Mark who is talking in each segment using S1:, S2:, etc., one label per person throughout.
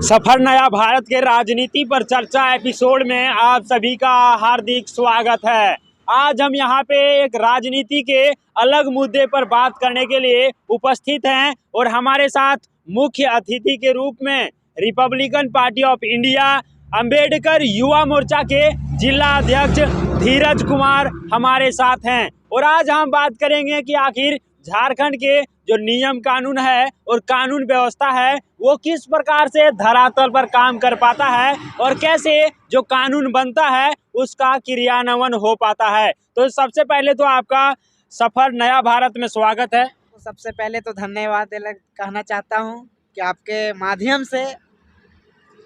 S1: सफर नया भारत के राजनीति पर चर्चा एपिसोड में आप सभी का हार्दिक स्वागत है। आज हम यहाँ पे एक राजनीति के अलग मुद्दे पर बात करने के लिए उपस्थित हैं और हमारे साथ मुख्य अतिथि के रूप में Republican party of India Ambedkar Yuva Morcha के जिला अध्यक्ष धीरज कुमार हमारे साथ हैं। और आज हम बात करेंगे कि आखिर झारखंड के जो नियम कानून है और कानून व्यवस्था है वो किस प्रकार से धरातल पर काम कर पाता है और कैसे जो कानून बनता है उसका क्रियान्वयन हो पाता है। तो सबसे पहले तो आपका सफर नया भारत में स्वागत है।
S2: सबसे पहले तो धन्यवाद कहना चाहता हूँ कि आपके माध्यम से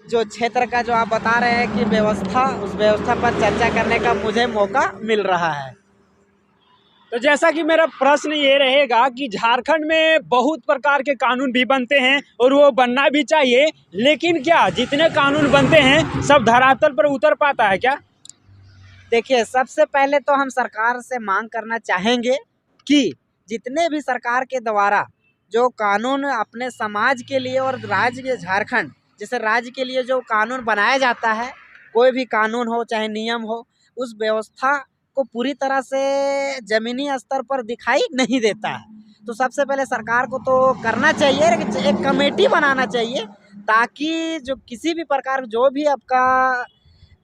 S2: जो क्षेत्र का जो आप बता रहे हैं कि व्यवस्था, उस व्यवस्था पर चर्चा करने का मुझे मौका मिल रहा है।
S1: तो जैसा कि मेरा प्रश्न ये रहेगा कि झारखंड में बहुत प्रकार के कानून भी बनते हैं और वो बनना भी चाहिए, लेकिन क्या जितने कानून बनते हैं सब धरातल पर उतर पाता है क्या?
S2: देखिए, सबसे पहले तो हम सरकार से मांग करना चाहेंगे कि जितने भी सरकार के द्वारा जो कानून अपने समाज के लिए और राज्य झारखंड जैसे राज्य के लिए जो कानून बनाया जाता है, कोई भी कानून हो चाहे नियम हो, उस व्यवस्था को पूरी तरह से ज़मीनी स्तर पर दिखाई नहीं देता है। तो सबसे पहले सरकार को तो करना चाहिए, एक कमेटी बनाना चाहिए ताकि जो किसी भी प्रकार जो भी आपका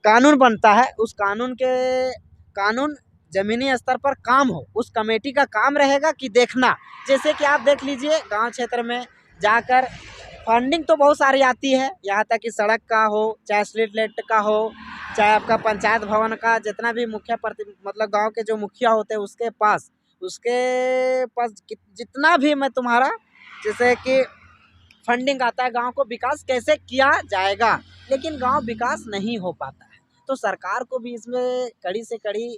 S2: कानून बनता है उस कानून ज़मीनी स्तर पर काम हो। उस कमेटी का काम रहेगा कि देखना, जैसे कि आप देख लीजिए गांव क्षेत्र में जाकर फंडिंग तो बहुत सारी आती है, यहाँ तक कि सड़क का हो चाहे स्ट्रीट लाइट का हो चाहे आपका पंचायत भवन का, जितना भी मतलब गांव के जो मुखिया होते हैं उसके पास जितना भी मैं तुम्हारा जैसे कि फंडिंग आता है गांव को विकास कैसे किया जाएगा, लेकिन गांव विकास नहीं हो पाता है। तो सरकार को भी इसमें कड़ी से कड़ी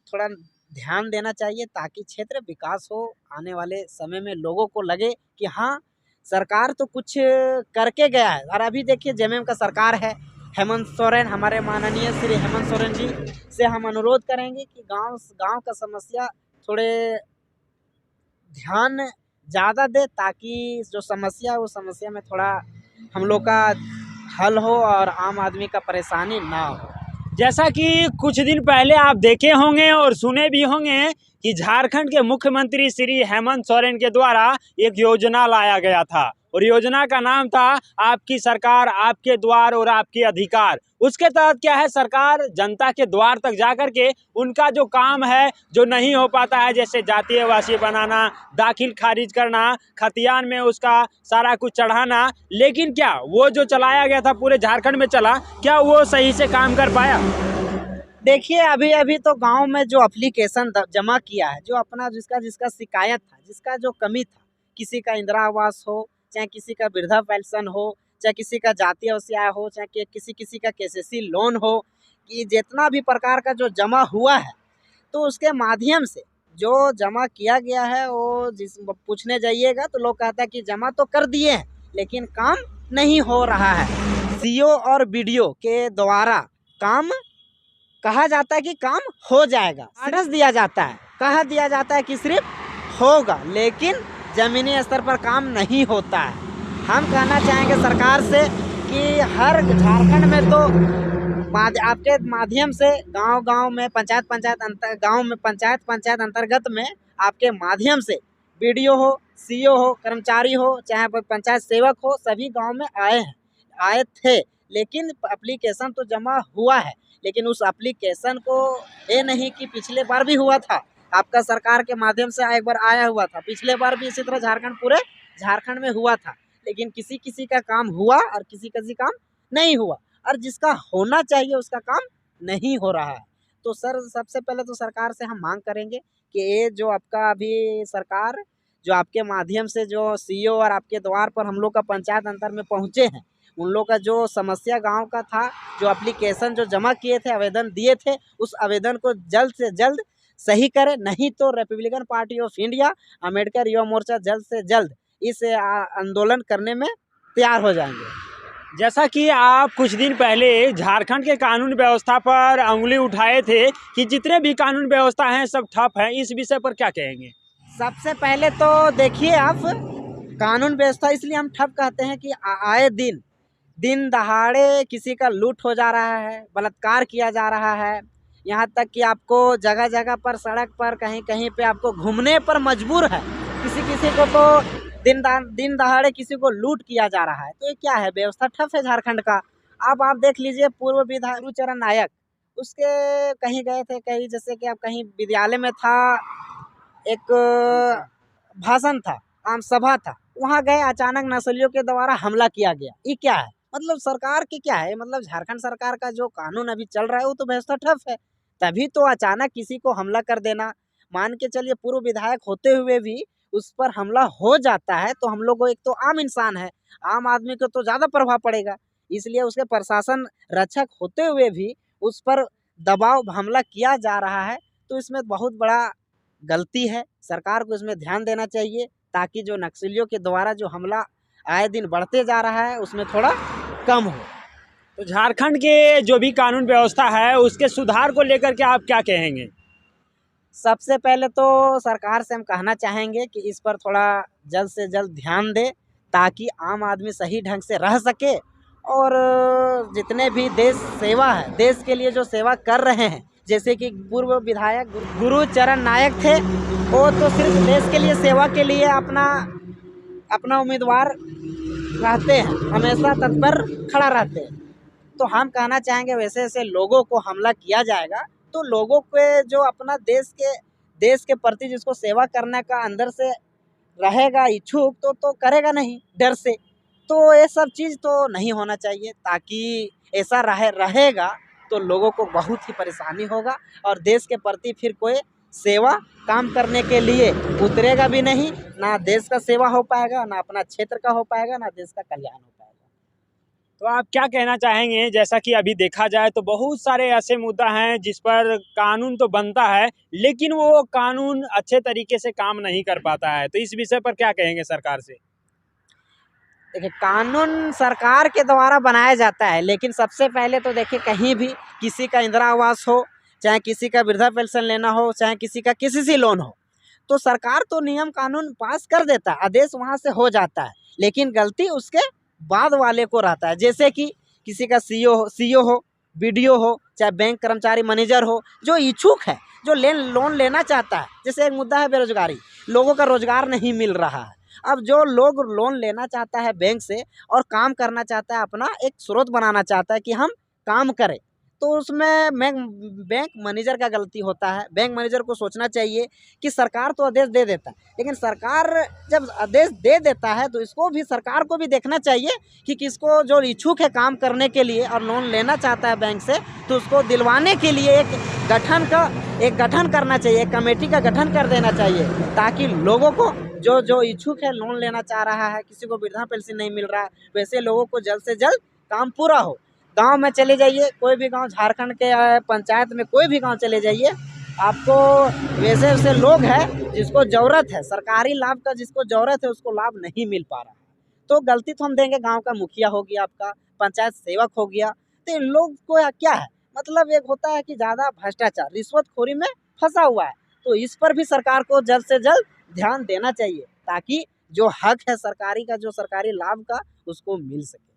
S2: थोड़ा ध्यान देना चाहिए ताकि क्षेत्र विकास हो। आने वाले समय में लोगों को लगे कि हाँ, सरकार तो कुछ करके गया है। और अभी देखिए जेएमएम का सरकार है, हेमंत सोरेन, हमारे माननीय श्री हेमंत सोरेन जी से हम अनुरोध करेंगे कि गांव का समस्या थोड़े ध्यान ज़्यादा दे ताकि जो समस्या है वो समस्या में थोड़ा हम लोग का हल हो और आम आदमी का परेशानी ना हो।
S1: जैसा कि कुछ दिन पहले आप देखे होंगे और सुने भी होंगे कि झारखंड के मुख्यमंत्री श्री हेमंत सोरेन के द्वारा एक योजना लाया गया था और योजना का नाम था आपकी सरकार आपके द्वार और आपके अधिकार। उसके तहत क्या है, सरकार जनता के द्वार तक जाकर के उनका जो काम है जो नहीं हो पाता है, जैसे जातीय वासी बनाना, दाखिल खारिज करना, खतियान में उसका सारा कुछ चढ़ाना, लेकिन क्या वो जो चलाया गया था पूरे झारखंड में चला, क्या वो सही से काम कर पाया?
S2: देखिए, अभी तो गांव में जो एप्लीकेशन जमा किया है, जो अपना जिसका शिकायत था, जिसका जो कमी था, किसी का इंदिरा आवास हो चाहे किसी का वृद्धा पेंशन हो चाहे किसी का जातीय आय हो चाहे किसी का केसीसी लोन हो, कि जितना भी प्रकार का जो जमा हुआ है तो उसके माध्यम से जो जमा किया गया है वो पूछने जाइएगा तो लोग कहता है कि जमा तो कर दिए हैं लेकिन काम नहीं हो रहा है। सीओ और बीडीओ के द्वारा काम कहा जाता है कि काम हो जाएगा, आदेश दिया जाता है, कहा दिया जाता है कि सिर्फ होगा, लेकिन ज़मीनी स्तर पर काम नहीं होता है। हम कहना चाहेंगे सरकार से कि हर झारखंड में तो आपके माध्यम से गांव में पंचायत अंतर्गत में आपके माध्यम से बीडीओ हो, सीओ हो, कर्मचारी हो चाहे पंचायत सेवक हो, सभी गांव में आए थे, लेकिन एप्लीकेशन तो जमा हुआ है, लेकिन उस एप्लीकेशन को ये नहीं कि पिछले बार भी हुआ था, आपका सरकार के माध्यम से एक बार आया हुआ था, पिछले बार भी इसी तरह पूरे झारखंड में हुआ था, लेकिन किसी का काम हुआ और किसी काम नहीं हुआ, और जिसका होना चाहिए उसका काम नहीं हो रहा है। तो सर, सबसे पहले तो सरकार से हम मांग करेंगे कि ये जो आपका अभी सरकार जो आपके माध्यम से जो सीओ और आपके द्वार पर हम लोग का पंचायत अंतर में पहुँचे हैं, उन लोग का जो समस्या गांव का था, जो एप्लीकेशन जो जमा किए थे, आवेदन दिए थे, उस आवेदन को जल्द से जल्द सही करें, नहीं तो Republican party of India Ambedkar Yuva Morcha जल्द से जल्द इस आंदोलन करने में तैयार हो जाएंगे।
S1: जैसा कि आप कुछ दिन पहले झारखंड के कानून व्यवस्था पर उंगली उठाए थे कि जितने भी कानून व्यवस्था हैं सब ठप हैं, इस विषय पर क्या कहेंगे?
S2: सबसे पहले तो देखिए, आप कानून व्यवस्था इसलिए हम ठप कहते हैं कि आए दिन दिन दहाड़े किसी का लूट हो जा रहा है, बलात्कार किया जा रहा है, यहाँ तक कि आपको जगह जगह पर सड़क पर कहीं कहीं पे आपको घूमने पर मजबूर है। किसी किसी को तो दिन दहाड़े किसी को लूट किया जा रहा है। तो ये क्या है, व्यवस्था ठप है झारखंड का। अब आप देख लीजिए पूर्व विधायक गुरुचरण नायक, उसके कहीं गए थे, कहीं जैसे कि आप कहीं विद्यालय में था, एक भाषण था, आम सभा था, वहाँ गए, अचानक नक्सलियों के द्वारा हमला किया गया। ये क्या है, मतलब सरकार की क्या है, मतलब झारखंड सरकार का जो कानून अभी चल रहा है वो तो व्यवस्था ठप है। तभी तो अचानक किसी को हमला कर देना, मान के चलिए पूर्व विधायक होते हुए भी उस पर हमला हो जाता है, तो हम लोग को, एक तो आम इंसान है, आम आदमी को तो ज़्यादा प्रभाव पड़ेगा। इसलिए उसके प्रशासन रक्षक होते हुए भी उस पर दबाव हमला किया जा रहा है। तो इसमें बहुत बड़ा गलती है, सरकार को इसमें ध्यान देना चाहिए, ताकि जो नक्सलियों के द्वारा जो हमला आए दिन बढ़ते जा रहा है उसमें थोड़ा कम हो।
S1: तो झारखंड के जो भी कानून व्यवस्था है उसके सुधार को लेकर के आप क्या कहेंगे?
S2: सबसे पहले तो सरकार से हम कहना चाहेंगे कि इस पर थोड़ा जल्द से जल्द ध्यान दे, ताकि आम आदमी सही ढंग से रह सके। और जितने भी देश सेवा है, देश के लिए जो सेवा कर रहे हैं, जैसे कि पूर्व विधायक गुरुचरण नायक थे, वो तो सिर्फ देश के लिए सेवा के लिए अपना उम्मीदवार रहते हैं, हमेशा तत्पर खड़ा रहते हैं। तो हम कहना चाहेंगे वैसे ऐसे लोगों को हमला किया जाएगा तो लोगों के जो अपना देश के प्रति जिसको सेवा करने का अंदर से रहेगा इच्छुक, तो करेगा नहीं डर से। तो ये सब चीज़ तो नहीं होना चाहिए, ताकि ऐसा रहेगा तो लोगों को बहुत ही परेशानी होगा और देश के प्रति फिर कोई सेवा काम करने के लिए उतरेगा भी नहीं, ना देश का सेवा हो पाएगा, ना अपना क्षेत्र का हो पाएगा, ना देश का कल्याण हो पाएगा।
S1: तो आप क्या कहना चाहेंगे, जैसा कि अभी देखा जाए तो बहुत सारे ऐसे मुद्दा हैं जिस पर कानून तो बनता है लेकिन वो कानून अच्छे तरीके से काम नहीं कर पाता है, तो इस विषय पर क्या कहेंगे सरकार से?
S2: देखिए, कानून सरकार के द्वारा बनाया जाता है, लेकिन सबसे पहले तो देखिए कहीं भी किसी का इंदिरा आवास हो, चाहे किसी का वृद्धा पेंशन लेना हो, चाहे किसी का किसी से लोन हो, तो सरकार तो नियम कानून पास कर देता है, आदेश वहाँ से हो जाता है, लेकिन गलती उसके बाद वाले को रहता है। जैसे कि किसी का सीओ हो, बीडीओ हो, चाहे बैंक कर्मचारी मैनेजर हो, जो इच्छुक है, जो लोन लेना चाहता है। जैसे एक मुद्दा है बेरोजगारी, लोगों का रोजगार नहीं मिल रहा है। अब जो लोग लोन लेना चाहता है बैंक से और काम करना चाहता है, अपना एक स्रोत बनाना चाहता है कि हम काम करें, तो उसमें बैंक मैनेजर का गलती होता है। बैंक मैनेजर को सोचना चाहिए कि सरकार तो आदेश दे देता है, लेकिन सरकार जब आदेश दे देता है तो इसको भी, सरकार को भी देखना चाहिए कि किसको जो इच्छुक है काम करने के लिए और लोन लेना चाहता है बैंक से, तो उसको दिलवाने के लिए एक गठन करना चाहिए, एक कमेटी का गठन कर देना चाहिए, ताकि लोगों को जो इच्छुक है लोन लेना चाह रहा है, किसी को वृद्धा पेंशन नहीं मिल रहा है, वैसे लोगों को जल्द से जल्द काम पूरा हो। गांव में चले जाइए, कोई भी गांव, झारखंड के पंचायत में कोई भी गांव चले जाइए, आपको वैसे वैसे लोग हैं जिसको ज़रूरत है सरकारी लाभ का, जिसको ज़रूरत है उसको लाभ नहीं मिल पा रहा है। तो गलती तो हम देंगे, गांव का मुखिया हो गया, आपका पंचायत सेवक हो गया, तो इन लोग को क्या है, मतलब एक होता है कि ज़्यादा भ्रष्टाचार, रिश्वतखोरी में फंसा हुआ है। तो इस पर भी सरकार को जल्द से जल्द ध्यान देना चाहिए, ताकि जो हक है सरकारी का, जो सरकारी लाभ का, उसको मिल सके।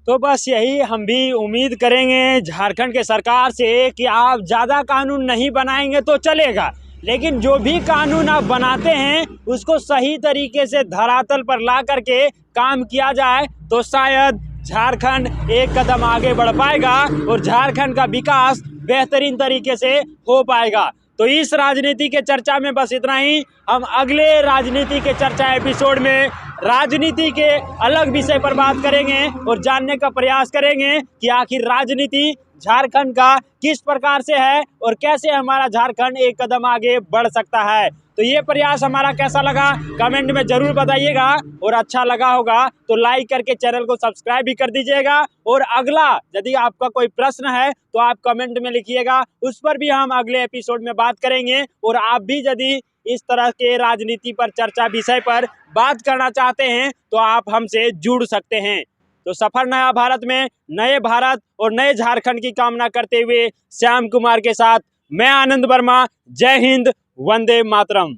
S1: तो बस यही हम भी उम्मीद करेंगे झारखंड के सरकार से कि आप ज़्यादा कानून नहीं बनाएंगे तो चलेगा, लेकिन जो भी कानून आप बनाते हैं उसको सही तरीके से धरातल पर ला करके काम किया जाए, तो शायद झारखंड एक कदम आगे बढ़ पाएगा और झारखंड का विकास बेहतरीन तरीके से हो पाएगा। तो इस राजनीति के चर्चा में बस इतना ही। हम अगले राजनीति के चर्चा एपिसोड में राजनीति के अलग विषय पर बात करेंगे और जानने का प्रयास करेंगे कि आखिर राजनीति झारखंड का किस प्रकार से है और कैसे हमारा झारखंड एक कदम आगे बढ़ सकता है। तो ये प्रयास हमारा कैसा लगा कमेंट में ज़रूर बताइएगा, और अच्छा लगा होगा तो लाइक करके चैनल को सब्सक्राइब भी कर दीजिएगा। और अगला यदि आपका कोई प्रश्न है तो आप कमेंट में लिखिएगा, उस पर भी हम अगले एपिसोड में बात करेंगे। और आप भी यदि इस तरह के राजनीति पर चर्चा विषय पर बात करना चाहते हैं तो आप हमसे जुड़ सकते हैं। तो सफर नया भारत में नए भारत और नए झारखंड की कामना करते हुए श्याम कुमार के साथ मैं आनंद वर्मा, जय हिंद, वंदे मातरम।